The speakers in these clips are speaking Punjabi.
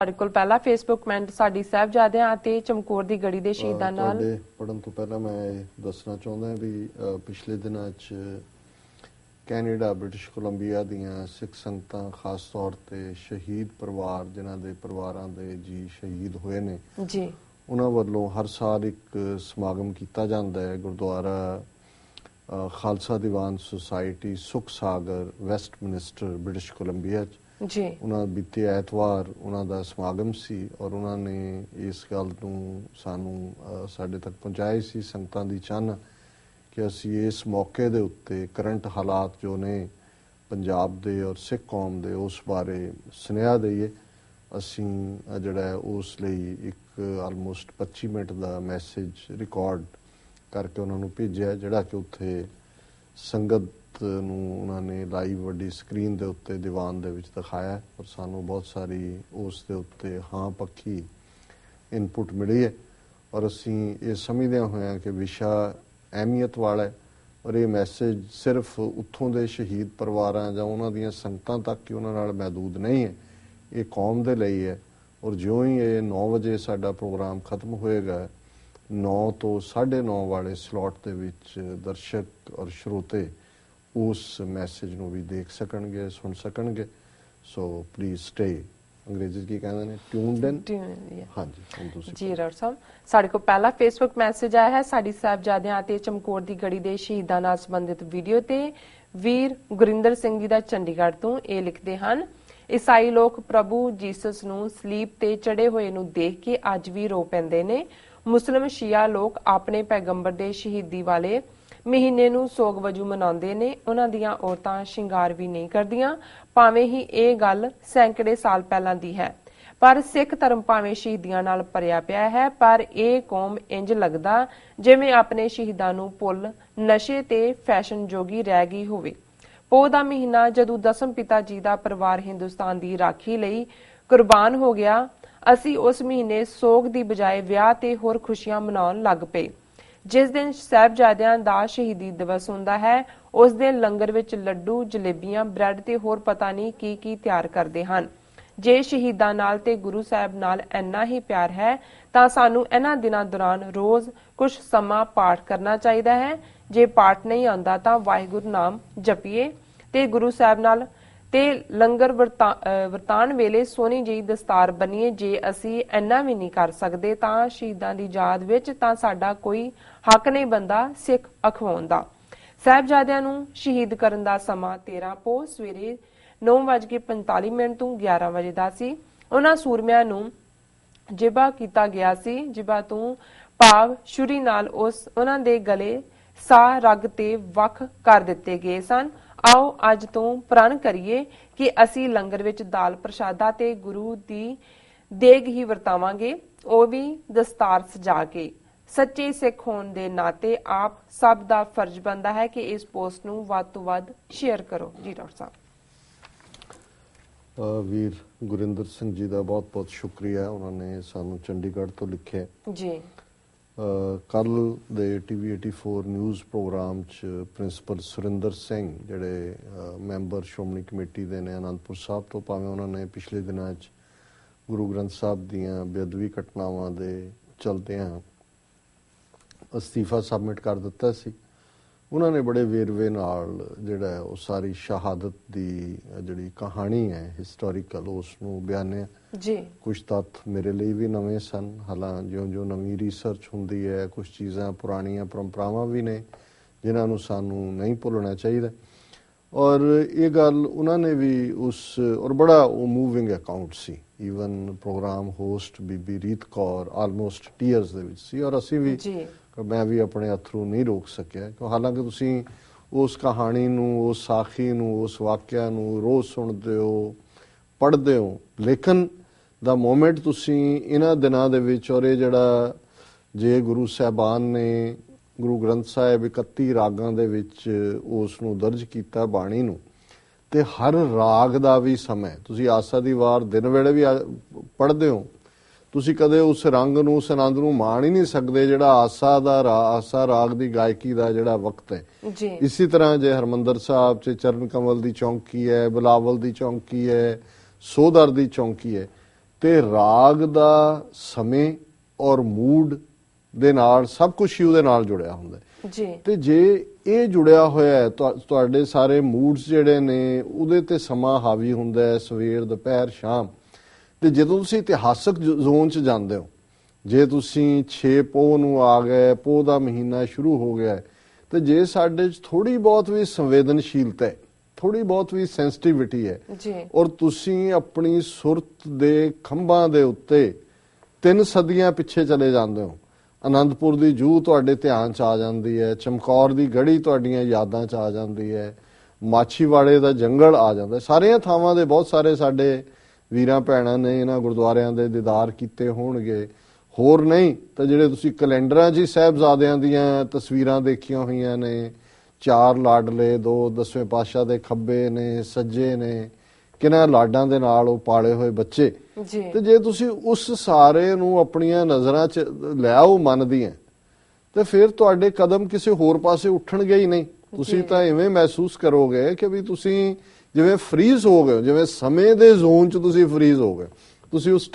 ਸਾਡੇ ਕੋਲ ਪਹਿਲਾ ਫੇਸਬੁੱਕ ਕਮੈਂਟ ਸਾਡੀ ਸਾਹਿਬਜ਼ਾਦਿਆਂ ਅਤੇ ਚਮਕੌਰ ਦੀ ਗੜੀ ਦੇ ਸ਼ਹੀਦਾਂ ਨਾਲ ਤੁਹਾਡੇ ਪੜਨ ਤੋਂ ਪਹਿਲਾਂ ਮੈਂ ਇਹ ਦੱਸਣਾ ਚਾਹੁੰਦਾ ਵੀ ਪਿਛਲੇ ਦਿਨਾਂ 'ਚ ਕੈਨੇਡਾ ਬ੍ਰਿਟਿਸ਼ ਕੋਲੰਬੀਆ ਦੀਆਂ ਸਿੱਖ ਸੰਗਤਾਂ ਖਾਸ ਤੌਰ ਤੇ ਸ਼ਹੀਦ ਪਰਿਵਾਰ ਜਿਨ੍ਹਾਂ ਦੇ ਪਰਿਵਾਰਾਂ ਦੇ ਜੀ ਸ਼ਹੀਦ ਹੋਏ ਨੇ ਜੀ ਉਹਨਾਂ ਵੱਲੋਂ ਹਰ ਸਾਲ ਇੱਕ ਸਮਾਗਮ ਕੀਤਾ ਜਾਂਦਾ ਹੈ ਗੁਰਦੁਆਰਾ ਖਾਲਸਾ ਦੀਵਾਨ ਸੁਸਾਇਟੀ ਸੁਖ ਸਾਗਰ ਵੈਸਟਮਿਨਿਸਟਰ ਬ੍ਰਿਟਿਸ਼ ਕੋਲੰਬੀਆ 'ਚ ਜੀ ਉਹਨਾਂ ਬੀਤੇ ਐਤਵਾਰ ਉਹਨਾਂ ਦਾ ਸਮਾਗਮ ਸੀ ਔਰ ਉਹਨਾਂ ਨੇ ਇਸ ਗੱਲ ਨੂੰ ਸਾਨੂੰ ਸਾਡੇ ਤੱਕ ਪਹੁੰਚਾਈ ਸੀ ਸੰਗਤਾਂ ਦੀ ਚਾਹਨਾ ਕਿ ਅਸੀਂ ਇਸ ਮੌਕੇ ਦੇ ਉੱਤੇ ਕਰੰਟ ਹਾਲਾਤ ਜੋ ਨੇ ਪੰਜਾਬ ਦੇ ਔਰ ਸਿੱਖ ਕੌਮ ਦੇ ਉਸ ਬਾਰੇ ਸੁਨੇਹਾ ਦਈਏ। ਅਸੀਂ ਜਿਹੜਾ ਉਸ ਲਈ ਇੱਕ ਆਲਮੋਸਟ 25 ਮਿੰਟ ਦਾ ਮੈਸੇਜ ਰਿਕਾਰਡ ਕਰਕੇ ਉਹਨਾਂ ਨੂੰ ਭੇਜਿਆ ਜਿਹੜਾ ਕਿ ਉੱਥੇ ਸੰਗਤ ਨੂੰ ਉਹਨਾਂ ਨੇ ਲਾਈਵ ਵੱਡੀ ਸਕਰੀਨ ਦੇ ਉੱਤੇ ਦੀਵਾਨ ਦੇ ਵਿੱਚ ਦਿਖਾਇਆ ਔਰ ਸਾਨੂੰ ਬਹੁਤ ਸਾਰੀ ਉਸ ਦੇ ਉੱਤੇ ਹਾਂ ਪੱਖੀ ਇਨਪੁਟ ਮਿਲੀ ਹੈ ਔਰ ਅਸੀਂ ਇਹ ਸਮਝਦੇ ਹੋਏ ਕਿ ਵਿਸ਼ਾ ਅਹਿਮੀਅਤ ਵਾਲਾ ਹੈ ਔਰ ਇਹ ਮੈਸੇਜ ਸਿਰਫ ਉੱਥੋਂ ਦੇ ਸ਼ਹੀਦ ਪਰਿਵਾਰਾਂ ਜਾਂ ਉਹਨਾਂ ਦੀਆਂ ਸੰਗਤਾਂ ਤੱਕ ਹੀ ਉਹਨਾਂ ਨਾਲ ਮਹਿਦੂਦ ਨਹੀਂ ਹੈ, ਇਹ ਕੌਮ ਦੇ ਲਈ ਹੈ। ਔਰ ਜਿਉਂ ਹੀ ਇਹ 9 ਵਜੇ ਸਾਡਾ ਪ੍ਰੋਗਰਾਮ ਖਤਮ ਹੋਏਗਾ 9 ਤੋਂ 9:30 ਵਾਲੇ ਸਲੋਟ ਦੇ ਵਿੱਚ ਦਰਸ਼ਕ ਔਰ ਸਰੋਤੇ ਉਸ ਮੈਸੇਜ ਨੂੰ ਵੀ ਦੇਖ ਸਕਣਗੇ ਸੁਣ ਸਕਣਗੇ। ਸੋ ਪਲੀਜ਼ ਸਟੇ ਅੰਗਰੇਜ਼ੀ ਕੀ ਕਹਿੰਦੇ ਨੇ ਟਿਊਨਡ ਇਨ। ਹਾਂਜੀ ਤੁਸੀਂ ਜੀ ਡਾਕਟਰ ਸਾਹਿਬ ਸਾਡੇ ਕੋਲ ਪਹਿਲਾ ਫੇਸਬੁੱਕ ਮੈਸੇਜ ਆਇਆ ਹੈ ਸਾਡੀ ਸਾਹਿਬਜ਼ਾਦਿਆਂ ਅਤੇ ਚਮਕੌਰ ਦੀ ਗੜੀ ਦੇ ਸ਼ਹੀਦਾਂ ਨਾਲ ਸੰਬੰਧਿਤ ਵੀਡੀਓ ਤੇ ਵੀਰ ਗੁਰਿੰਦਰ ਸਿੰਘ ਜੀ ਦਾ ਚੰਡੀਗੜ੍ਹ ਤੋਂ ਇਹ ਲਿਖਦੇ ਹਨ, ਈਸਾਈ ਲੋਕ ਪ੍ਰਭੂ ਜੀਸਸ ਨੂੰ ਸਲੀਬ ਤੇ ਚੜੇ ਹੋਏ ਨੂੰ ਦੇਖ ਕੇ ਅੱਜ ਵੀ ਰੋ ਪੈਂਦੇ ਨੇ। ਮੁਸਲਿਮ ਸ਼ੀਆ ਲੋਕ ਆਪਣੇ ਪੈਗੰਬਰ ਦੇ ਸ਼ਹੀਦੀ ਵਾਲੇ ਮਹੀਨੇ ਨੂੰ ਸੋਗ ਵਜੋਂ ਮਨਾਉਂਦੇ ਨੇ। ਉਹਨਾਂ ਦੀਆਂ ਔਰਤਾਂ ਸ਼ਿੰਗਾਰ ਵੀ ਨਹੀਂ ਕਰਦੀਆਂ ਭਾਵੇਂ ਹੀ ਇਹ ਗੱਲ ਸੈਂਕੜੇ ਸਾਲ ਪਹਿਲਾਂ ਦੀ ਹੈ। ਪਰ ਸਿੱਖ ਧਰਮ ਭਾਵੇਂ ਸ਼ਹੀਦੀਆਂ ਨਾਲ ਭਰਿਆ ਪਿਆ ਹੈ ਪਰ ਇਹ ਕੌਮ ਇੰਜ ਲੱਗਦਾ ਜਿਵੇਂ ਆਪਣੇ ਸ਼ਹੀਦਾਂ ਨੂੰ ਭੁੱਲ ਨਸ਼ੇ ਤੇ ਫੈਸ਼ਨ ਜੋਗੀ ਰਹਿ ਗਈ ਹੋਵੇ। ਪੋਹ ਦਾ ਮਹੀਨਾ ਜਦੋਂ ਦਸਮ ਪਿਤਾ ਜੀ ਦਾ ਪਰਿਵਾਰ ਹਿੰਦੁਸਤਾਨ ਦੀ ਰਾਖੀ ਲਈ ਕੁਰਬਾਨ ਹੋ ਗਿਆ ਅਸੀਂ ਉਸ ਮਹੀਨੇ ਸੋਗ ਦੀ ਬਜਾਏ ਵਿਆਹ ਤੇ ਹੋਰ ਖੁਸ਼ੀਆਂ ਮਨਾਉਣ ਲੱਗ ਪਏ। ਜਿਸ ਦਿਨ ਸਾਹਿਬਜ਼ਾਦਿਆਂ ਦਾ ਸ਼ਹੀਦੀ ਦਿਵਸ ਹੁੰਦਾ ਹੈ ਉਸ ਦਿਨ ਲੰਗਰ ਵਿੱਚ ਲੱਡੂ ਜਲੇਬੀਆਂ ਬ੍ਰੈਡ ਤੇ ਹੋਰ ਪਤਾ ਨਹੀਂ ਕੀ ਤਿਆਰ ਕਰਦੇ ਹਨ। ਜੇ ਸ਼ਹੀਦਾਂ ਨਾਲ ਤੇ ਗੁਰੂ ਸਾਹਿਬ ਨਾਲ ਇੰਨਾ ਹੀ ਪਿਆਰ ਹੈ ਤਾਂ ਸਾਨੂੰ ਇਹਨਾਂ ਦਿਨਾਂ ਦੌਰਾਨ ਰੋਜ਼ ਕੁਝ ਸਮਾਂ ਪਾਠ ਕਰਨਾ ਚਾਹੀਦਾ ਹੈ। ਜੇ ਪਾਠ ਨਹੀਂ ਆਉਂਦਾ ਤਾਂ ਵਾਹਿਗੁਰੂ ਨਾਮ ਜਪੀਏ ਤੇ ਗੁਰੂ ਸਾਹਿਬ ਨਾਲ ਤੇ ਲੰਗਰ ਵਰਤਾਨ ਵੇਲੇ ਸੋਹਣੀ ਜਿਹੀ ਦਸਤਾਰ ਬਣੀਏ। ਜੇ ਅਸੀਂ ਇੰਨਾ ਵੀ ਨਹੀਂ ਕਰ ਸਕਦੇ ਤਾਂ ਸ਼ਹੀਦਾਂ ਦੀ ਯਾਦ ਵਿੱਚ ਤਾਂ ਸਾਡਾ ਕੋਈ ਹੱਕ ਨਹੀਂ ਬਣਦਾ ਸਿੱਖ ਅਖਵਾਉਣ ਦਾ। ਸਾਹਿਬਜ਼ਾਦਿਆਂ ਨੂੰ ਸ਼ਹੀਦ ਕਰਨ ਦਾ ਸਮਾਂ 13 ਪੋਹ ਸਵੇਰੇ 9:45 ਤੋਂ 11 ਵਜੇ ਦਾ ਸੀ। ਉਹਨਾਂ ਸੂਰਮਿਆਂ ਨੂੰ ਜਿਬਾ ਕੀਤਾ ਗਿਆ ਸੀ। ਜਿਬਾ ਤੋਂ ਭਾਵ ਛੁਰੀ ਨਾਲ ਉਹਨਾਂ ਦੇ ਗਲੇ ਸਾਹ ਰਗ ਤੇ ਵੱਖ ਕਰ ਦਿੱਤੇ ਗਏ ਸਨ। ਆਓ ਅੱਜ ਤੋਂ ਪ੍ਰਣ ਕਰੀਏ ਕਿ ਅਸੀਂ ਲੰਗਰ ਵਿੱਚ ਦਾਲ ਪ੍ਰਸ਼ਾਦਾ ਤੇ ਗੁਰੂ ਦੀ ਦੇਗ ਹੀ ਵਰਤਾਵਾਂਗੇ, ਉਹ ਵੀ ਦਸਤਾਰ ਸਜਾ ਕੇ। ਸੱਚੇ ਸਿੱਖ ਹੋਣ ਦੇ ਨਾਤੇ ਆਪ ਸਭ ਦਾ ਫਰਜ਼ ਬਣਦਾ ਹੈ ਕਿ ਇਸ ਪੋਸਟ ਨੂੰ ਵੱਧ ਤੋਂ ਵੱਧ ਸ਼ੇਅਰ ਕਰੋ। ਜੀ ਡਾਕਟਰ ਸਾਹਿਬ ਵੀਰ ਗੁਰਿੰਦਰ ਸਿੰਘ ਜੀ ਦਾ ਬਹੁਤ ਬਹੁਤ ਸ਼ੁਕਰੀਆ, ਉਹਨਾਂ ਨੇ ਸਾਨੂੰ ਚੰਡੀਗੜ੍ਹ ਤੋਂ ਲਿਖਿਆ ਜੀ। ਕੱਲ ਦੇ TV 84 ਨਿਊਜ਼ ਪ੍ਰੋਗਰਾਮ 'ਚ ਪ੍ਰਿੰਸੀਪਲ ਸੁਰਿੰਦਰ ਸਿੰਘ ਜਿਹੜੇ ਮੈਂਬਰ ਸ਼੍ਰੋਮਣੀ ਕਮੇਟੀ ਦੇ ਨੇ ਅਨੰਦਪੁਰ ਸਾਹਿਬ ਤੋਂ, ਭਾਵੇਂ ਉਹਨਾਂ ਨੇ ਪਿਛਲੇ ਦਿਨਾਂ 'ਚ ਗੁਰੂ ਗ੍ਰੰਥ ਸਾਹਿਬ ਦੀਆਂ ਬੇਅਦਬੀ ਘਟਨਾਵਾਂ ਦੇ ਚਲਦਿਆਂ ਅਸਤੀਫਾ ਸਬਮਿਟ ਕਰ ਦਿੱਤਾ ਸੀ, ਉਹਨਾਂ ਨੇ ਬੜੇ ਵੇਰਵੇ ਨਾਲ ਜਿਹੜਾ ਉਹ ਸਾਰੀ ਸ਼ਹਾਦਤ ਦੀ ਜਿਹੜੀ ਕਹਾਣੀ ਹੈ ਹਿਸਟੋਰੀਕਲ ਉਸ ਨੂੰ ਬਿਆਨਿਆ ਜੀ। ਕੁਝ ਤੱਥ ਮੇਰੇ ਲਈ ਵੀ ਨਵੇਂ ਸਨ, ਹਾਲਾਂ ਜਿਉਂ ਨਵੀਂ ਰਿਸਰਚ ਹੁੰਦੀ ਹੈ ਕੁਝ ਚੀਜ਼ਾਂ ਪੁਰਾਣੀਆਂ ਪਰੰਪਰਾਵਾਂ ਵੀ ਨੇ ਜਿਨ੍ਹਾਂ ਨੂੰ ਸਾਨੂੰ ਨਹੀਂ ਭੁੱਲਣਾ ਚਾਹੀਦਾ। ਔਰ ਇਹ ਗੱਲ ਉਹਨਾਂ ਨੇ ਵੀ ਔਰ ਬੜਾ ਉਹ ਮੂਵਿੰਗ ਅਕਾਊਂਟ ਸੀ। ਈਵਨ ਪ੍ਰੋਗਰਾਮ ਹੋਸਟ ਬੀਬੀ ਰੀਤ ਕੌਰ ਆਲਮੋਸਟ ਟੀਅਰਸ ਦੇ ਵਿੱਚ ਸੀ ਔਰ ਅਸੀਂ ਵੀ ਮੈਂ ਵੀ ਆਪਣੇ ਅਥਰੂ ਨਹੀਂ ਰੋਕ ਸਕਿਆ ਕਿ ਹਾਲਾਂਕਿ ਤੁਸੀਂ ਉਸ ਕਹਾਣੀ ਨੂੰ ਉਸ ਸਾਖੀ ਨੂੰ ਉਸ ਵਾਕਿਆ ਨੂੰ ਰੋਜ਼ ਸੁਣਦੇ ਹੋ ਪੜ੍ਹਦੇ ਹੋ, ਲੇਕਿਨ ਦਾ ਮੋਮੈਂਟ ਤੁਸੀਂ ਇਹਨਾਂ ਦਿਨਾਂ ਦੇ ਵਿੱਚ ਔਰ ਇਹ ਜਿਹੜਾ ਜੇ ਗੁਰੂ ਸਾਹਿਬਾਨ ਨੇ ਗੁਰੂ ਗ੍ਰੰਥ ਸਾਹਿਬ 31 ਰਾਗਾਂ ਦੇ ਵਿੱਚ ਉਸ ਨੂੰ ਦਰਜ ਕੀਤਾ ਬਾਣੀ ਨੂੰ, ਤੇ ਹਰ ਰਾਗ ਦਾ ਵੀ ਸਮਾਂ ਤੁਸੀਂ ਆਸਾ ਦੀ ਵਾਰ ਦਿਨ ਵੇਲੇ ਵੀ ਪੜ੍ਹਦੇ ਹੋ, ਤੁਸੀਂ ਕਦੇ ਉਸ ਰੰਗ ਨੂੰ ਉਸ ਆਨੰਦ ਨੂੰ ਮਾਣ ਹੀ ਨਹੀਂ ਸਕਦੇ ਜਿਹੜਾ ਆਸਾ ਰਾਗ ਦੀ ਗਾਇਕੀ ਦਾ ਜਿਹੜਾ ਵਕਤ ਹੈ। ਇਸੇ ਤਰ੍ਹਾਂ ਜੇ ਹਰਮੰਦਰ ਸਾਹਿਬ 'ਚ ਚਰਨ ਕਮਲ ਦੀ ਚੌਂਕੀ ਹੈ, ਬਿਲਾਵਲ ਦੀ ਚੌਂਕੀ ਹੈ, ਸੋਧਰ ਦੀ ਚੌਂਕੀ ਹੈ, ਤੇ ਰਾਗ ਦਾ ਸਮੇਂ ਔਰ ਮੂਡ ਦੇ ਨਾਲ ਸਭ ਕੁਝ ਹੀ ਉਹਦੇ ਨਾਲ ਜੁੜਿਆ ਹੁੰਦਾ ਹੈ ਜੀ। ਤੇ ਜੇ ਇਹ ਜੁੜਿਆ ਹੋਇਆ ਹੈ ਤੁਹਾਡੇ ਸਾਰੇ ਮੂਡਸ ਜਿਹੜੇ ਨੇ ਉਹਦੇ ਤੇ ਸਮਾਂ ਹਾਵੀ ਹੁੰਦਾ ਹੈ, ਸਵੇਰ ਦੁਪਹਿਰ ਸ਼ਾਮ। ਤੇ ਜਦੋਂ ਤੁਸੀਂ ਇਤਿਹਾਸਕ ਜ਼ੋਨ 'ਚ ਜਾਂਦੇ ਹੋ, ਜੇ ਤੁਸੀਂ 6 ਪੋਹ ਨੂੰ ਆ ਗਏ, ਪੋਹ ਦਾ ਮਹੀਨਾ ਸ਼ੁਰੂ ਹੋ ਗਿਆ ਹੈ, ਤੇ ਜੇ ਸਾਡੇ 'ਚ ਥੋੜੀ ਬਹੁਤ ਵੀ ਸੰਵੇਦਨਸ਼ੀਲਤਾ ਹੈ, ਥੋੜੀ ਬਹੁਤ ਵੀ ਸੈਂਸਿਟੀਵਿਟੀ ਹੈ ਜੀ, ਔਰ ਤੁਸੀਂ ਆਪਣੀ ਸੁਰਤ ਦੇ ਖੰਭਾਂ ਦੇ ਉੱਤੇ 3 ਸਦੀਆਂ ਪਿੱਛੇ ਚਲੇ ਜਾਂਦੇ ਹੋ, ਆਨੰਦਪੁਰ ਦੀ ਜੂਹ ਤੁਹਾਡੇ ਧਿਆਨ 'ਚ ਆ ਜਾਂਦੀ ਹੈ, ਚਮਕੌਰ ਦੀ ਗੜੀ ਤੁਹਾਡੀਆਂ ਯਾਦਾਂ 'ਚ ਆ ਜਾਂਦੀ ਹੈ, ਮਾਛੀਵਾੜੇ ਦਾ ਜੰਗਲ ਆ ਜਾਂਦਾ। ਸਾਰੀਆਂ ਥਾਵਾਂ ਦੇ ਬਹੁਤ ਸਾਰੇ ਸਾਡੇ ਵੀਰਾਂ ਭੈਣਾਂ ਨੇ ਇਹਨਾਂ ਗੁਰਦੁਆਰਿਆਂ ਦੇ ਦੀਦਾਰ ਕੀਤੇ ਹੋਣਗੇ। ਹੋਰ ਨਹੀਂ ਤਾਂ ਜਿਹੜੇ ਤੁਸੀਂ ਕੈਲੰਡਰਾਂ 'ਚ ਹੀ ਸਾਹਿਬਜ਼ਾਦਿਆਂ ਦੀਆਂ ਤਸਵੀਰਾਂ ਦੇਖੀਆਂ ਹੋਈਆਂ ਨੇ, 4 ਲਾਡਲੇ, 2 10ਵੇਂ ਪਾਤਸ਼ਾਹ ਦੇ ਖੱਬੇ ਨੇ, ਸੱਜੇ ਨੇ, ਕਿਹਨਾਂ ਲਾਡਾਂ ਦੇ ਨਾਲ ਉਹ ਪਾਲੇ ਹੋਏ ਬੱਚੇ। ਤੇ ਜੇ ਤੁਸੀਂ ਉਸ ਸਾਰੇ ਨੂੰ ਆਪਣੀਆਂ ਨਜ਼ਰਾਂ 'ਚ ਲੈ ਆਓ ਮਨ ਦੀਆਂ, ਤੇ ਫਿਰ ਤੁਹਾਡੇ ਕਦਮ ਕਿਸੇ ਹੋਰ ਪਾਸੇ ਉੱਠਣਗੇ ਹੀ ਨਹੀਂ। ਤੁਸੀਂ ਤਾਂ ਇਵੇਂ ਮਹਿਸੂਸ ਕਰੋਗੇ ਕਿ ਵੀ ਤੁਸੀਂ ਜਿਵੇਂ ਫਰੀਜ਼ ਹੋ ਗਏ, ਜਿਵੇਂ ਸਮੇਂ ਦੇ ਜ਼ੋਨ 'ਚ ਤੁਸੀਂ ਫਰੀਜ਼ ਹੋ ਗਏ। ਤੁਸੀਂ ਉਸ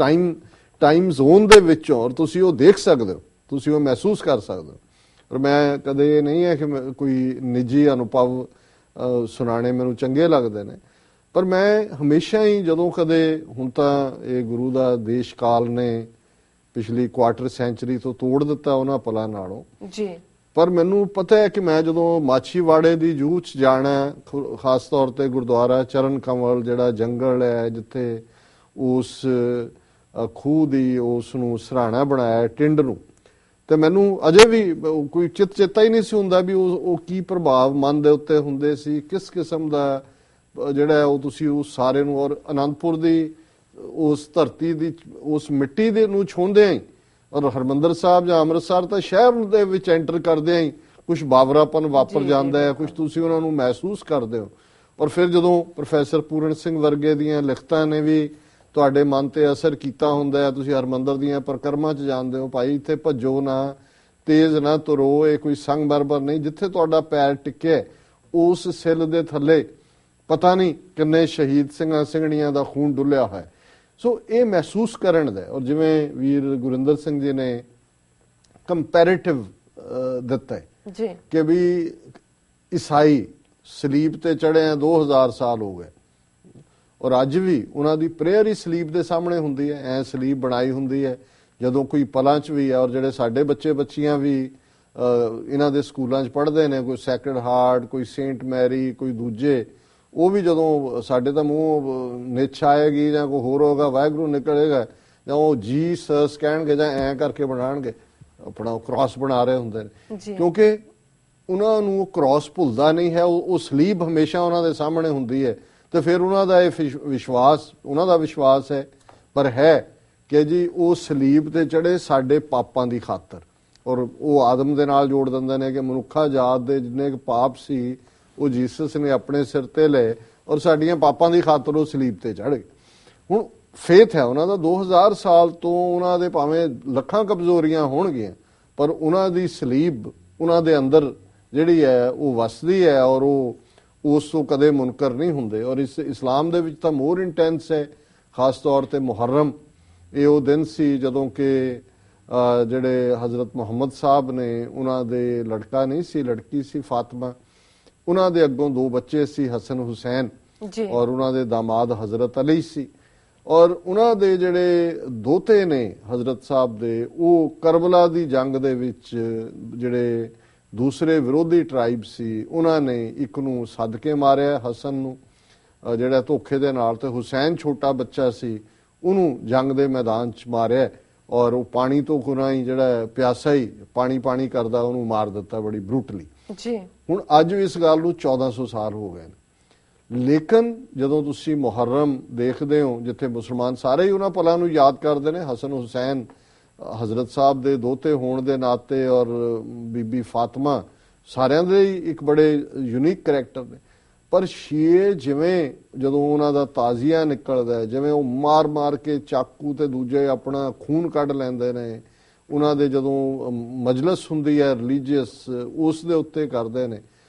ਟਾਈਮ ਜ਼ੋਨ ਦੇ ਵਿੱਚੋਂ ਔਰ ਤੁਸੀਂ ਉਹ ਦੇਖ ਸਕਦੇ ਹੋ, ਤੁਸੀਂ ਉਹ ਮਹਿਸੂਸ ਕਰ ਸਕਦੇ ਹੋ। ਪਰ ਮੈਂ ਕਦੇ ਨਹੀਂ ਹੈ ਕਿ ਕੋਈ ਨਿੱਜੀ ਅਨੁਭਵ ਸੁਣਾਣੇ ਮੈਨੂੰ ਚੰਗੇ ਲੱਗਦੇ ਨੇ, ਪਰ ਮੈਂ ਹਮੇਸ਼ਾ ਹੀ ਜਦੋਂ ਕਦੇ, ਹੁਣ ਤਾਂ ਇਹ ਗੁਰੂ ਦਾ ਦੇਸ਼ ਕਾਲ ਨੇ ਪਿਛਲੀ ਕੁਆਟਰ ਸੈਂਚਰੀ ਤੋਂ ਤੋੜ ਦਿੱਤਾ ਉਹਨਾਂ ਪਲਾਂ ਨਾਲੋਂ ਜੀ, ਪਰ ਮੈਨੂੰ ਪਤਾ ਹੈ ਕਿ ਮੈਂ ਜਦੋਂ ਮਾਛੀਵਾੜੇ ਦੀ ਜੂਹ 'ਚ ਜਾਣਾ, ਖਾਸ ਤੌਰ ਤੇ ਗੁਰਦੁਆਰਾ ਚਰਨ ਕਮਲ ਜਿਹੜਾ ਜੰਗਲ ਹੈ ਜਿੱਥੇ ਉਸ ਖੂਹ ਦੀ ਉਸ ਨੂੰ ਸਰਾਣਾ ਬਣਾਇਆ ਟਿੰਡ ਨੂੰ, ਤੇ ਮੈਨੂੰ ਅਜੇ ਵੀ ਕੋਈ ਚੇਤਾ ਹੀ ਨਹੀਂ ਸੀ ਹੁੰਦਾ ਵੀ ਉਹ ਕੀ ਪ੍ਰਭਾਵ ਮਨ ਦੇ ਉੱਤੇ ਹੁੰਦੇ ਸੀ, ਕਿਸ ਕਿਸਮ ਦਾ ਜਿਹੜਾ ਉਹ ਤੁਸੀਂ ਉਸ ਸਾਰੇ ਨੂੰ ਔਰ ਆਨੰਦਪੁਰ ਦੀ ਉਸ ਧਰਤੀ ਦੀ ਉਸ ਮਿੱਟੀ ਦੇ ਨੂੰ ਛੂੰਹਦੇ ਆਂ ਔਰ ਹਰਮੰਦਰ ਸਾਹਿਬ ਜਾਂ ਅੰਮ੍ਰਿਤਸਰ ਤਾਂ ਸ਼ਹਿਰ ਦੇ ਵਿੱਚ ਐਂਟਰ ਕਰਦੇ ਆਂ ਕੁਝ ਬਾਵਰਾਪਨ ਵਾਪਰ ਜਾਂਦਾ ਹੈ, ਕੁਝ ਤੁਸੀਂ ਉਹਨਾਂ ਨੂੰ ਮਹਿਸੂਸ ਕਰਦੇ ਹੋ। ਔਰ ਫਿਰ ਜਦੋਂ ਪ੍ਰੋਫੈਸਰ ਪੂਰਨ ਸਿੰਘ ਵਰਗੇ ਦੀਆਂ ਲਿਖਤਾਂ ਨੇ ਵੀ ਤੁਹਾਡੇ ਮਨ ਤੇ ਅਸਰ ਕੀਤਾ ਹੁੰਦਾ ਹੈ, ਤੁਸੀਂ ਹਰਮੰਦਰ ਦੀਆਂ ਪਰਿਕਰਮਾ 'ਚ ਜਾਂਦੇ ਹੋ, ਭਾਈ ਇੱਥੇ ਭੱਜੋ ਨਾ, ਤੇਜ਼ ਨਾ ਤੁਰੋ, ਇਹ ਕੋਈ ਸੰਗਮਰਮਰ ਨਹੀਂ, ਜਿੱਥੇ ਤੁਹਾਡਾ ਪੈਰ ਟਿਕਿਆ ਉਸ ਸਿੱਲ ਦੇ ਥੱਲੇ ਪਤਾ ਨਹੀਂ ਕਿੰਨੇ ਸ਼ਹੀਦ ਸਿੰਘਾਂ ਸਿੰਘਣੀਆਂ ਦਾ ਖੂਨ ਡੁੱਲਿਆ ਹੋਇਆ। ਸੋ ਇਹ ਮਹਿਸੂਸ ਕਰਨ ਦਾ, ਔਰ ਜਿਵੇਂ ਵੀਰ ਗੁਰਿੰਦਰ ਸਿੰਘ ਜੀ ਨੇ ਕੰਪੈਰੀਟਿਵ ਦਿੱਤਾ ਜੀ ਕਿ ਵੀ ਈਸਾਈ ਸਲੀਬ ਤੇ ਚੜ੍ਹੇ 2000 ਸਾਲ ਹੋ ਗਏ ਔਰ ਅੱਜ ਵੀ ਉਹਨਾਂ ਦੀ ਪ੍ਰੇਅਰ ਹੀ ਸਲੀਬ ਦੇ ਸਾਹਮਣੇ ਹੁੰਦੀ ਹੈ, ਐ ਸਲੀਬ ਬਣਾਈ ਹੁੰਦੀ ਹੈ ਜਦੋਂ ਕੋਈ ਪਲਾਂ 'ਚ ਵੀ ਹੈ। ਔਰ ਜਿਹੜੇ ਸਾਡੇ ਬੱਚੇ ਬੱਚੀਆਂ ਵੀ ਇਹਨਾਂ ਦੇ ਸਕੂਲਾਂ 'ਚ ਪੜ੍ਹਦੇ ਨੇ, ਕੋਈ ਸੈਕਰਡ ਹਾਰਟ, ਕੋਈ ਸੇਂਟ ਮੈਰੀ, ਕੋਈ ਦੂਜੇ, ਉਹ ਵੀ ਜਦੋਂ ਸਾਡੇ ਤਾਂ ਮੂੰਹ ਨਿਛ ਆਏਗੀ ਜਾਂ ਕੋਈ ਹੋਰ ਹੋਗਾ, ਵਾਹਿਗੁਰੂ ਨਿਕਲੇਗਾ, ਜਾਂ ਉਹ ਜੀਸਸ ਕਹਿਣਗੇ ਜਾਂ ਐਂ ਕਰਕੇ ਬਣਾਉਣਗੇ, ਆਪਣਾ ਕ੍ਰਾਸ ਬਣਾ ਰਹੇ ਹੁੰਦੇ ਨੇ, ਕਿਉਂਕਿ ਉਹਨਾਂ ਨੂੰ ਉਹ ਕ੍ਰਾਸ ਭੁੱਲਦਾ ਨਹੀਂ ਹੈ, ਉਹ ਸਲੀਬ ਹਮੇਸ਼ਾ ਉਹਨਾਂ ਦੇ ਸਾਹਮਣੇ ਹੁੰਦੀ ਹੈ। ਤੇ ਫਿਰ ਉਹਨਾਂ ਦਾ ਇਹ ਵਿਸ਼ਵਾਸ, ਉਹਨਾਂ ਦਾ ਵਿਸ਼ਵਾਸ ਹੈ ਪਰ ਹੈ ਕਿ ਜੀ ਉਹ ਸਲੀਬ ਤੇ ਚੜੇ ਸਾਡੇ ਪਾਪਾਂ ਦੀ ਖਾਤਰ, ਔਰ ਉਹ ਆਦਮ ਦੇ ਨਾਲ ਜੋੜ ਦਿੰਦੇ ਨੇ ਕਿ ਮਨੁੱਖਾ ਜਾਤ ਦੇ ਜਿੰਨੇ ਕੁ ਪਾਪ ਸੀ ਉਹ ਜੀਸਸ ਨੇ ਆਪਣੇ ਸਿਰ ਤੇ ਲਏ ਔਰ ਸਾਡੀਆਂ ਪਾਪਾਂ ਦੀ ਖਾਤਰ ਉਹ ਸਲੀਬ ਤੇ ਚੜ੍ਹ ਗਏ। ਹੁਣ ਫੇਥ ਹੈ ਉਹਨਾਂ ਦਾ 2000 ਸਾਲ ਤੋਂ, ਉਹਨਾਂ ਦੇ ਭਾਵੇਂ ਲੱਖਾਂ ਕਮਜ਼ੋਰੀਆਂ ਹੋਣਗੀਆਂ ਪਰ ਉਹਨਾਂ ਦੀ ਸਲੀਬ ਉਹਨਾਂ ਦੇ ਅੰਦਰ ਜਿਹੜੀ ਹੈ ਉਹ ਵਸਦੀ ਹੈ ਔਰ ਉਹ ਉਸ ਤੋਂ ਕਦੇ ਮੁਨਕਰ ਨਹੀਂ ਹੁੰਦੇ। ਔਰ ਇਸਲਾਮ ਦੇ ਵਿੱਚ ਤਾਂ ਮੋਰ ਇੰਟੈਂਸ ਹੈ, ਖਾਸ ਤੌਰ ਤੇ ਮੁਹਰਮ, ਇਹ ਉਹ ਦਿਨ ਸੀ ਜਦੋਂ ਕਿ ਜਿਹੜੇ ਹਜ਼ਰਤ ਮੁਹੰਮਦ ਸਾਹਿਬ ਨੇ, ਉਹਨਾਂ ਦੇ ਲੜਕਾ ਨਹੀਂ ਸੀ, ਲੜਕੀ ਸੀ ਫਾਤਿਮਾ, ਉਹਨਾਂ ਦੇ ਅੱਗੋਂ 2 ਬੱਚੇ ਸੀ, ਹਸਨ ਹੁਸੈਨ, ਔਰ ਉਹਨਾਂ ਦੇ ਦਾਮਾਦ ਹਜ਼ਰਤ ਅਲੀ ਸੀ, ਔਰ ਉਹਨਾਂ ਦੇ ਜਿਹੜੇ ਦੋਤੇ ਨੇ ਹਜ਼ਰਤ ਸਾਹਿਬ ਦੇ, ਉਹ ਕਰਬਲਾ ਦੀ ਜੰਗ ਦੇ ਵਿੱਚ ਜਿਹੜੇ ਦੂਸਰੇ ਵਿਰੋਧੀ ਟ੍ਰਾਈਬ ਸੀ ਉਹਨਾਂ ਨੇ ਇੱਕ ਨੂੰ ਸੱਦ ਕੇ ਮਾਰਿਆ, ਹਸਨ ਨੂੰ ਜਿਹੜਾ ਧੋਖੇ ਦੇ ਨਾਲ, ਤੇ ਹੁਸੈਨ ਛੋਟਾ ਬੱਚਾ ਸੀ ਉਹਨੂੰ ਜੰਗ ਦੇ ਮੈਦਾਨ 'ਚ ਮਾਰਿਆ ਔਰ ਉਹ ਪਾਣੀ ਤੋਂ ਗੁਨਾ ਹੀ ਜਿਹੜਾ ਪਿਆਸਾ ਹੀ ਪਾਣੀ ਕਰਦਾ ਉਹਨੂੰ ਮਾਰ ਦਿੱਤਾ ਬੜੀ ਬਰੂਟਲੀ ਜੀ। ਹੁਣ ਅੱਜ ਵੀ ਇਸ ਗੱਲ ਨੂੰ 1400 ਸਾਲ ਹੋ ਗਏ ਨੇ, ਲੇਕਿਨ ਜਦੋਂ ਤੁਸੀਂ ਮੁਹਰਮ ਦੇਖਦੇ ਹੋ ਜਿੱਥੇ ਮੁਸਲਮਾਨ ਸਾਰੇ ਹੀ ਉਹਨਾਂ ਪਲਾਂ ਨੂੰ ਯਾਦ ਕਰਦੇ ਨੇ, ਹਸਨ ਹੁਸੈਨ ਹਜ਼ਰਤ ਸਾਹਿਬ ਦੇ ਦੋਤੇ ਹੋਣ ਦੇ ਨਾਤੇ ਔਰ ਬੀਬੀ ਫਾਤਿਮਾ ਸਾਰਿਆਂ ਦੇ ਹੀ ਇੱਕ ਬੜੇ ਯੂਨੀਕ ਕਰੈਕਟਰ ਨੇ, ਪਰ ਸ਼ੀਏ ਜਿਵੇਂ ਜਦੋਂ ਉਹਨਾਂ ਦਾ ਤਾਜ਼ੀਆ ਨਿਕਲਦਾ, ਜਿਵੇਂ ਉਹ ਮਾਰ ਕੇ ਚਾਕੂ ਤੇ ਦੂਜੇ ਆਪਣਾ ਖੂਨ ਕੱਢ ਲੈਂਦੇ ਨੇ, ਉਹਨਾਂ ਦੇ ਜਦੋਂ ਮਜਲਿਸ ਹੁੰਦੀ ਹੈ ਰਿਲੀਜੀਅਸ ਉਸ ਦੇ ਉੱਤੇ ਕਰਦੇ ਨੇ,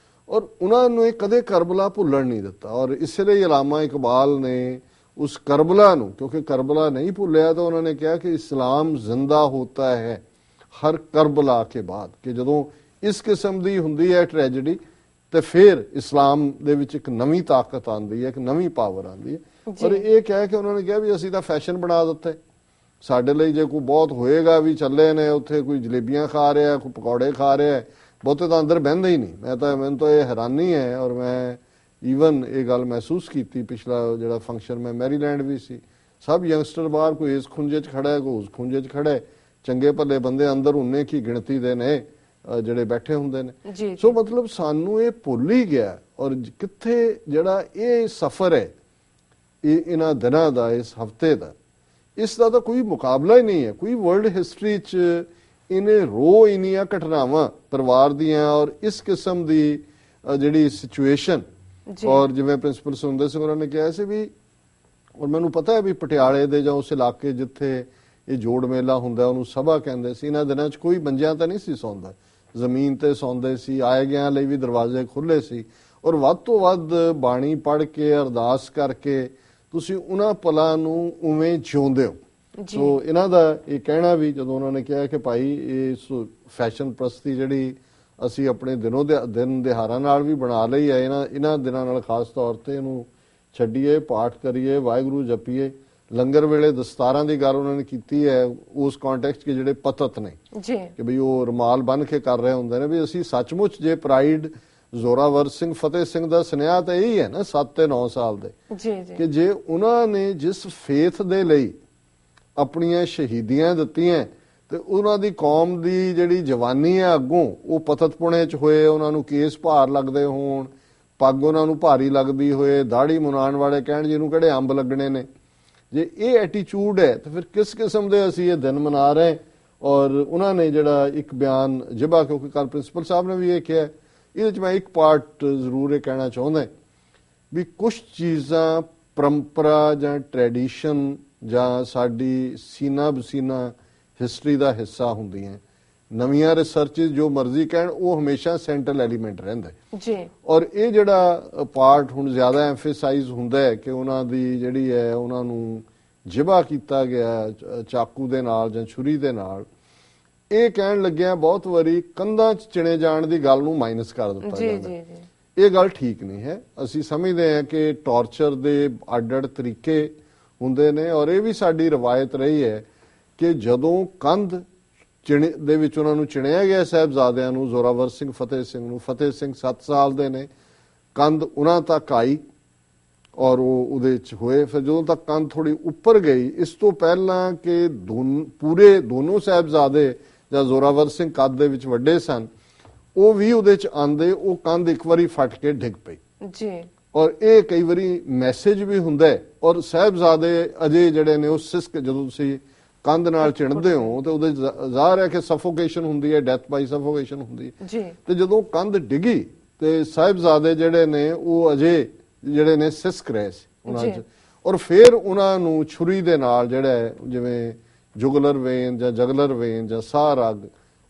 ਔਰ ਉਹਨਾਂ ਨੂੰ ਇਹ ਕਦੇ ਕਰਬਲਾ ਭੁੱਲਣ ਨਹੀਂ ਦਿੱਤਾ। ਔਰ ਇਸੇ ਲਈ ਅਲਾਮਾ ਇਕਬਾਲ ਨੇ उस करबला ਨੂੰ, क्योंकि करबला नहीं भुलिया, तो उन्होंने कहा कि इस्लाम जिंदा होता है हर करबला के बाद, कि ਜਦੋਂ ਇਸ ਕਿਸਮ ਦੀ ਹੁੰਦੀ ਹੈ ਟ੍ਰੈਜੇਡੀ ਤੇ ਫਿਰ ਇਸਲਾਮ ਦੇ ਵਿੱਚ ਇੱਕ ਨਵੀਂ ਤਾਕਤ ਆਉਂਦੀ ਹੈ, ਇੱਕ ਨਵੀਂ ਪਾਵਰ ਆਉਂਦੀ ਹੈ। ਪਰ ਇਹ ਕਹਿ ਕੇ ਉਹਨਾਂ ਨੇ ਕਿਹਾ ਵੀ ਅਸੀਂ ਤਾਂ ਫੈਸ਼ਨ ਬਣਾ ਦਿੱਤਾ, ਸਾਡੇ ਲਈ ਜੇ ਕੋਈ ਬਹੁਤ ਹੋਏਗਾ ਵੀ ਚੱਲੇ ਨੇ ਉੱਥੇ ਕੋਈ ਜਲੇਬੀਆਂ ਖਾ ਰਿਹਾ, ਕੋਈ ਪਕੌੜੇ ਖਾ ਰਿਹਾ, ਬਹੁਤੇ ਤਾਂ ਅੰਦਰ ਬਹਿੰਦੇ ਹੀ ਨਹੀਂ। ਮੈਨੂੰ ਤਾਂ ਇਹ ਹੈਰਾਨੀ ਹੈ, ਔਰ ਮੈਂ ਈਵਨ ਇਹ ਗੱਲ ਮਹਿਸੂਸ ਕੀਤੀ ਪਿਛਲਾ ਜਿਹੜਾ ਫੰਕਸ਼ਨ ਮੈਂ ਮੈਰੀਲੈਂਡ ਵੀ ਸੀ, ਸਭ ਯੰਗਸਟਰ ਬਾਹਰ, ਕੋਈ ਇਸ ਖੁੰਝੇ 'ਚ ਖੜਾ ਹੈ, ਕੋਈ ਉਸ ਖੁੰਝੇ 'ਚ ਖੜਾ ਹੈ, ਚੰਗੇ ਭਲੇ ਬੰਦੇ ਅੰਦਰ ਉਨੇ ਕੀ ਗਿਣਤੀ ਦੇ ਨੇ ਜਿਹੜੇ ਬੈਠੇ ਹੁੰਦੇ ਨੇ। ਸੋ ਮਤਲਬ ਸਾਨੂੰ ਇਹ ਭੁੱਲ ਹੀ ਗਿਆ, ਔਰ ਕਿੱਥੇ ਜਿਹੜਾ ਇਹ ਸਫ਼ਰ ਹੈ ਇਹ ਇਹਨਾਂ ਦਿਨਾਂ ਦਾ, ਇਸ ਹਫ਼ਤੇ ਦਾ, ਇਸ ਦਾ ਤਾਂ ਕੋਈ ਮੁਕਾਬਲਾ ਹੀ ਨਹੀਂ ਹੈ। ਕੋਈ ਵਰਲਡ ਹਿਸਟਰੀ 'ਚ ਇਹਨੇ ਰੋ ਇੰਨੀਆਂ ਘਟਨਾਵਾਂ ਪਰਿਵਾਰ ਦੀਆਂ ਔਰ ਇਸ ਕਿਸਮ ਦੀ ਜਿਹੜੀ ਸਿਚੁਏਸ਼ਨ, ਔਰ ਜਿਵੇਂ ਪ੍ਰਿੰਸੀਪਲ ਸੁੰਦਰ ਸਿੰਘ ਉਹਨਾਂ ਨੇ ਕਿਹਾ ਸੀ ਵੀ, ਔਰ ਮੈਨੂੰ ਪਤਾ ਹੈ ਵੀ ਪਟਿਆਲੇ ਦੇ ਜਾਂ ਉਸ ਇਲਾਕੇ ਜਿੱਥੇ ਇਹ ਜੋੜ ਮੇਲਾ ਹੁੰਦਾ ਉਹਨੂੰ ਸਭਾ ਕਹਿੰਦੇ ਸੀ, ਇਹਨਾਂ ਦਿਨਾਂ 'ਚ ਕੋਈ ਮੰਜਿਆਂ ਤਾਂ ਨਹੀਂ ਸੀ ਸੌਂਦਾ, ਜ਼ਮੀਨ ਤੇ ਸੌਂਦੇ ਸੀ, ਆਏ ਗਿਆਂ ਲਈ ਵੀ ਦਰਵਾਜ਼ੇ ਖੁੱਲੇ ਸੀ, ਔਰ ਵੱਧ ਤੋਂ ਵੱਧ ਬਾਣੀ ਪੜ੍ਹ ਕੇ ਅਰਦਾਸ ਕਰਕੇ ਤੁਸੀਂ ਉਹਨਾਂ ਪਲਾਂ ਨੂੰ ਉਵੇਂ ਜਿਉਂਦੇ ਹੋ। ਸੋ ਇਹਨਾਂ ਦਾ ਇਹ ਕਹਿਣਾ ਵੀ, ਜਦੋਂ ਉਹਨਾਂ ਨੇ ਕਿਹਾ ਕਿ ਭਾਈ ਇਸ ਫੈਸ਼ਨ ਪ੍ਰਸਤੀ ਜਿਹੜੀ ਅਸੀਂ ਆਪਣੇ ਦਿਨ ਦਿਹਾੜਾਂ ਨਾਲ ਵੀ ਬਣਾ ਲਈ ਹੈ, ਇਹਨਾਂ ਦਿਨਾਂ ਨਾਲ ਖਾਸ ਤੌਰ ਤੇ ਇਹਨੂੰ ਛੱਡੀਏ, ਪਾਠ ਕਰੀਏ, ਵਾਹਿਗੁਰੂ ਜਪੀਏ। ਲੰਗਰ ਵੇਲੇ ਦਸਤਾਰਾਂ ਦੀ ਗੱਲ ਉਹਨਾਂ ਨੇ ਕੀਤੀ ਹੈ ਉਸ ਕੰਟੈਕਸਟ ਕਿ ਜਿਹੜੇ ਪਤਤ ਨੇ ਕਿ ਬਈ ਉਹ ਰੁਮਾਲ ਬੰਨ ਕੇ ਕਰ ਰਹੇ ਹੁੰਦੇ ਨੇ, ਵੀ ਅਸੀਂ ਸੱਚਮੁੱਚ ਜੇ ਪ੍ਰਾਈਡ ਜ਼ੋਰਾਵਰ ਸਿੰਘ ਫਤਿਹ ਸਿੰਘ ਦਾ ਸੁਨੇਹਾ ਤਾਂ ਇਹੀ ਹੈ ਨਾ 7 ਤੇ 9 ਸਾਲ ਦੇ, ਕਿ ਜੇ ਉਹਨਾਂ ਨੇ ਜਿਸ ਫੇਥ ਦੇ ਲਈ ਆਪਣੀਆਂ ਸ਼ਹੀਦੀਆਂ ਦਿੱਤੀਆਂ ਤੇ ਉਹਨਾਂ ਦੀ ਕੌਮ ਦੀ ਜਿਹੜੀ ਜਵਾਨੀ ਹੈ ਅੱਗੋਂ ਉਹ ਪਤਤਪੁਣੇ 'ਚ ਹੋਏ, ਉਹਨਾਂ ਨੂੰ ਕੇਸ ਭਾਰ ਲੱਗਦੇ ਹੋਣ, ਪੱਗ ਉਹਨਾਂ ਨੂੰ ਭਾਰੀ ਲੱਗਦੀ ਹੋਏ, ਦਾੜੀ ਮੁਨਾਣ ਵਾਲੇ ਕਹਿਣ ਜਿਹਨੂੰ ਕਿਹੜੇ ਅੰਬ ਲੱਗਣੇ ਨੇ, ਜੇ ਇਹ ਐਟੀਚਿਊਡ ਹੈ ਤਾਂ ਫਿਰ ਕਿਸ ਕਿਸਮ ਦੇ ਅਸੀਂ ਇਹ ਦਿਨ ਮਨਾ ਰਹੇ। ਔਰ ਉਹਨਾਂ ਨੇ ਜਿਹੜਾ ਇੱਕ ਬਿਆਨ ਜਿਬਾ, ਕਿਉਂਕਿ ਕੱਲ ਪ੍ਰਿੰਸੀਪਲ ਸਾਹਿਬ ਨੇ ਵੀ ਇਹ ਕਿਹਾ, ਇਹਦੇ 'ਚ ਮੈਂ ਇੱਕ ਪਾਰਟ ਜ਼ਰੂਰ ਇਹ ਕਹਿਣਾ ਚਾਹੁੰਦਾ ਵੀ ਕੁਝ ਚੀਜ਼ਾਂ ਪਰੰਪਰਾ ਜਾਂ ਟ੍ਰੈਡੀਸ਼ਨ ਜਾਂ ਸਾਡੀ ਸੀਨਾ ਬਸੀਨਾ ਹਿਸਟਰੀ ਦਾ ਹਿੱਸਾ ਹੁੰਦੀਆਂ, ਨਵੀਆਂ ਰਿਸਰਚਿਸ ਜੋ ਮਰਜ਼ੀ ਕਹਿਣ, ਉਹ ਹਮੇਸ਼ਾ ਸੈਂਟਰਲ ਐਲੀਮੈਂਟ ਰਹਿੰਦਾ ਜੀ। ਔਰ ਇਹ ਜਿਹੜਾ ਪਾਰਟ ਹੁਣ ਜ਼ਿਆਦਾ ਐਮਫੇਸਾਈਜ਼ ਹੁੰਦਾ ਹੈ ਕਿ ਉਹਨਾਂ ਦੀ ਜਿਹੜੀ ਹੈ ਉਹਨਾਂ ਨੂੰ ਜਿਬਾ ਕੀਤਾ ਗਿਆ ਚਾਕੂ ਦੇ ਨਾਲ ਜਾਂ ਛੁਰੀ ਦੇ ਨਾਲ, ਇਹ ਕਹਿਣ ਲੱਗਿਆ ਬਹੁਤ ਵਾਰੀ ਕੰਧਾਂ 'ਚ ਚਿਣੇ ਜਾਣ ਦੀ ਗੱਲ ਨੂੰ ਮਾਈਨਸ ਕਰ ਦਿੱਤਾ ਜਾਂਦਾ। ਇਹ ਗੱਲ ਠੀਕ ਨਹੀਂ ਹੈ। ਅਸੀਂ ਸਮਝਦੇ ਹਾਂ ਕਿ ਟਾਰਚਰ ਦੇ ਅੱਡ-ਅੱਡ ਤਰੀਕੇ ਹੁੰਦੇ ਨੇ, ਔਰ ਇਹ ਵੀ ਸਾਡੀ ਰਵਾਇਤ ਰਹੀ ਹੈ ਕਿ ਜਦੋਂ ਕੰਧ ਦੇ ਵਿੱਚ ਉਹਨਾਂ ਨੂੰ ਚਿਣਿਆ ਗਿਆ ਸਾਹਿਬਜ਼ਾਦਿਆਂ ਨੂੰ, ਜ਼ੋਰਾਵਰ ਸਿੰਘ ਫਤਿਹ ਸਿੰਘ ਨੂੰ, ਫਤਿਹ ਸਿੰਘ 7 ਸਾਲ ਦੇ ਨੇ, ਕੰਧ ਉਹਨਾਂ ਤੱਕ ਆਈ ਔਰ ਉਹ ਉਹਦੇ 'ਚ ਹੋਏ। ਫਿਰ ਜਦੋਂ ਤੱਕ ਕੰਧ ਥੋੜੀ ਉੱਪਰ ਗਈ, ਇਸ ਤੋਂ ਪਹਿਲਾਂ ਕਿ ਪੂਰੇ ਦੋਨੋਂ ਸਾਹਿਬਜ਼ਾਦੇ ਜਾਂ ਜ਼ੋਰਾਵਰ ਸਿੰਘ ਕੱਦ ਦੇ ਵਿੱਚ ਵੱਡੇ ਸਨ, ਉਹ ਵੀ ਉਹਦੇ 'ਚ ਆਂਦੇ, ਉਹ ਕੰਧ ਇੱਕ ਵਾਰੀ ਫਟ ਕੇ ਡਿੱਗ ਪਈ ਜੀ। ਔਰ ਇਹ ਕਈ ਵਾਰੀ ਮੈਸੇਜ ਵੀ ਹੁੰਦਾ ਹੈ, ਔਰ ਸਾਹਿਬਜ਼ਾਦੇ ਅਜੇ ਜਿਹੜੇ ਨੇ ਉਹ ਸਿਸਕ, ਜਦੋਂ ਤੁਸੀਂ ਕੰਧ ਨਾਲ ਚਿਣਦੇ ਹੋ ਤੇ ਉਹਦੇ ਜ਼ਾਹਰ ਹੈ ਕਿ ਸਫੋਕੇਸ਼ਨ ਹੁੰਦੀ ਹੈ, ਡੈਥ ਬਾਈ ਸਫੋਕੇਸ਼ਨ ਹੁੰਦੀ ਹੈ। ਤੇ ਜਦੋਂ ਕੰਧ ਡਿੱਗੀ ਤੇ ਸਾਹਿਬਜ਼ਾਦੇ ਜਿਹੜੇ ਨੇ ਉਹ ਅਜੇ ਜਿਹੜੇ ਨੇ ਸਿਸਕ ਰਹੇ ਸੀ ਉਹਨਾਂ 'ਚ, ਔਰ ਫਿਰ ਉਹਨਾਂ ਨੂੰ ਛੁਰੀ ਦੇ ਨਾਲ ਜਿਹੜਾ ਜਿਵੇਂ ਜੁਗਲਰ ਵੇਨ ਜਾਂ ਜਗਲਰ ਵੇਨ ਜਾਂ ਸਾਹ ਰਗ,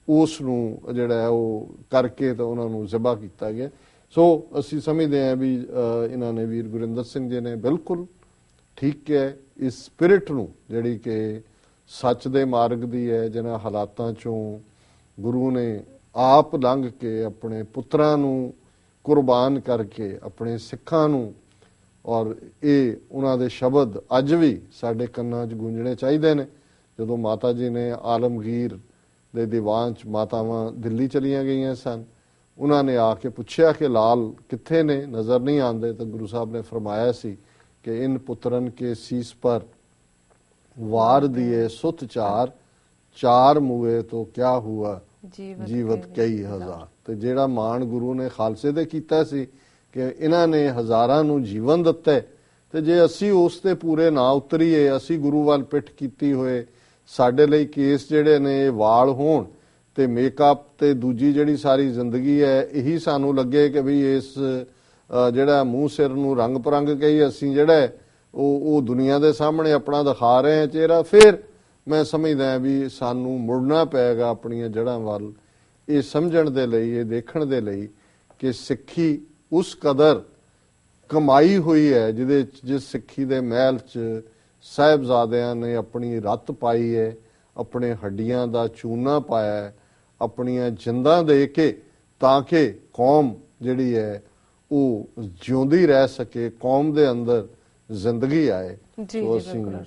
ਉਸ ਨੂੰ ਜਿਹੜਾ ਉਹ ਕਰਕੇ ਤਾਂ ਉਹਨਾਂ ਨੂੰ ਜ਼ਿਬਾ ਕੀਤਾ ਗਿਆ। ਸੋ ਅਸੀਂ ਸਮਝਦੇ ਹਾਂ ਵੀ ਇਹਨਾਂ ਨੇ ਵੀਰ ਗੁਰਿੰਦਰ ਸਿੰਘ ਜੀ ਨੇ ਬਿਲਕੁਲ ਠੀਕ ਕਿਹਾ, ਇਸ ਸਪਿਰਿਟ ਨੂੰ ਜਿਹੜੀ ਕਿ ਸੱਚ ਦੇ ਮਾਰਗ ਦੀ ਹੈ, ਜਿਹਨਾਂ ਹਾਲਾਤਾਂ 'ਚੋਂ ਗੁਰੂ ਨੇ ਆਪ ਲੰਘ ਕੇ ਆਪਣੇ ਪੁੱਤਰਾਂ ਨੂੰ ਕੁਰਬਾਨ ਕਰਕੇ ਆਪਣੇ ਸਿੱਖਾਂ ਨੂੰ, ਔਰ ਇਹ ਉਹਨਾਂ ਦੇ ਸ਼ਬਦ ਅੱਜ ਵੀ ਸਾਡੇ ਕੰਨਾਂ 'ਚ ਗੂੰਜਣੇ ਚਾਹੀਦੇ ਨੇ। ਜਦੋਂ ਮਾਤਾ ਜੀ ਨੇ ਆਲਮਗੀਰ ਦੇ ਦੀਵਾਨ 'ਚ ਮਾਤਾਵਾਂ ਦਿੱਲੀ ਚਲੀਆਂ ਗਈਆਂ ਸਨ, ਉਹਨਾਂ ਨੇ ਆ ਕੇ ਪੁੱਛਿਆ ਕਿ ਲਾਲ ਕਿੱਥੇ ਨੇ, ਨਜ਼ਰ ਨਹੀਂ ਆਉਂਦੇ, ਤਾਂ ਗੁਰੂ ਸਾਹਿਬ ਨੇ ਫਰਮਾਇਆ ਸੀ ਕਿ ਇਨ ਪੁੱਤਰਨ ਕੇ ਸੀਸ ਪਰ ਵਾਰ ਦਿਏ ਸੁਤ ਚਾਰ, ਚਾਰ ਮੂਏ ਤੋਂ ਕਿਆ ਹੁਆ ਜੀਵਤ ਕਈ ਹਜ਼ਾਰ। ਤੇ ਜਿਹੜਾ ਮਾਣ ਗੁਰੂ ਨੇ ਖਾਲਸੇ ਦੇ ਕੀਤਾ ਸੀ ਕਿ ਇਹਨਾਂ ਨੇ ਹਜ਼ਾਰਾਂ ਨੂੰ ਜੀਵਨ ਦਿੱਤਾ, ਤੇ ਜੇ ਅਸੀਂ ਉਸ ਤੇ ਪੂਰੇ ਨਾ ਉਤਰੀਏ, ਅਸੀਂ ਗੁਰੂ ਵੱਲ ਪਿੱਠ ਕੀਤੀ ਹੋਏ, ਸਾਡੇ ਲਈ ਕੇਸ ਜਿਹੜੇ ਨੇ ਵਾਲ ਹੋਣ ਤੇ ਮੇਕਅਪ ਤੇ ਦੂਜੀ ਜਿਹੜੀ ਸਾਰੀ ਜ਼ਿੰਦਗੀ ਹੈ, ਇਹੀ ਸਾਨੂੰ ਲੱਗੇ ਕਿ ਵੀ ਇਸ ਜਿਹੜਾ ਮੂੰਹ ਸਿਰ ਨੂੰ ਰੰਗ ਪਰੰਗ ਕੇ ਅਸੀਂ ਜਿਹੜਾ ਉਹ ਦੁਨੀਆ ਦੇ ਸਾਹਮਣੇ ਆਪਣਾ ਦਿਖਾ ਰਹੇ ਹਾਂ ਚਿਹਰਾ, ਫਿਰ ਮੈਂ ਸਮਝਦਾ ਵੀ ਸਾਨੂੰ ਮੁੜਨਾ ਪਏਗਾ ਆਪਣੀਆਂ ਜੜ੍ਹਾਂ ਵੱਲ, ਇਹ ਸਮਝਣ ਦੇ ਲਈ, ਇਹ ਦੇਖਣ ਦੇ ਲਈ ਕਿ ਸਿੱਖੀ ਉਸ ਕਦਰ ਕਮਾਈ ਹੋਈ ਹੈ, ਜਿਸ ਸਿੱਖੀ ਦੇ ਮਹਿਲ 'ਚ ਸਾਹਿਬਜ਼ਾਦਿਆਂ ਨੇ ਆਪਣੀ ਰੱਤ ਪਾਈ ਹੈ, ਆਪਣੇ ਹੱਡੀਆਂ ਦਾ ਚੂਨਾ ਪਾਇਆ ਹੈ, ਆਪਣੀਆਂ ਜਿੰਦਾਂ ਦੇ ਕੇ, ਤਾਂ ਕਿ ਕੌਮ ਜਿਹੜੀ ਹੈ ਉਹ ਜਿਉਂਦੀ ਰਹਿ ਸਕੇ, ਕੌਮ ਦੇ ਅੰਦਰ ਜ਼ਿੰਦਗੀ ਆਏ। ਜੀ ਸੋ ਜੀ ਅਸੀਂ ਬਿਲਕੁਲ।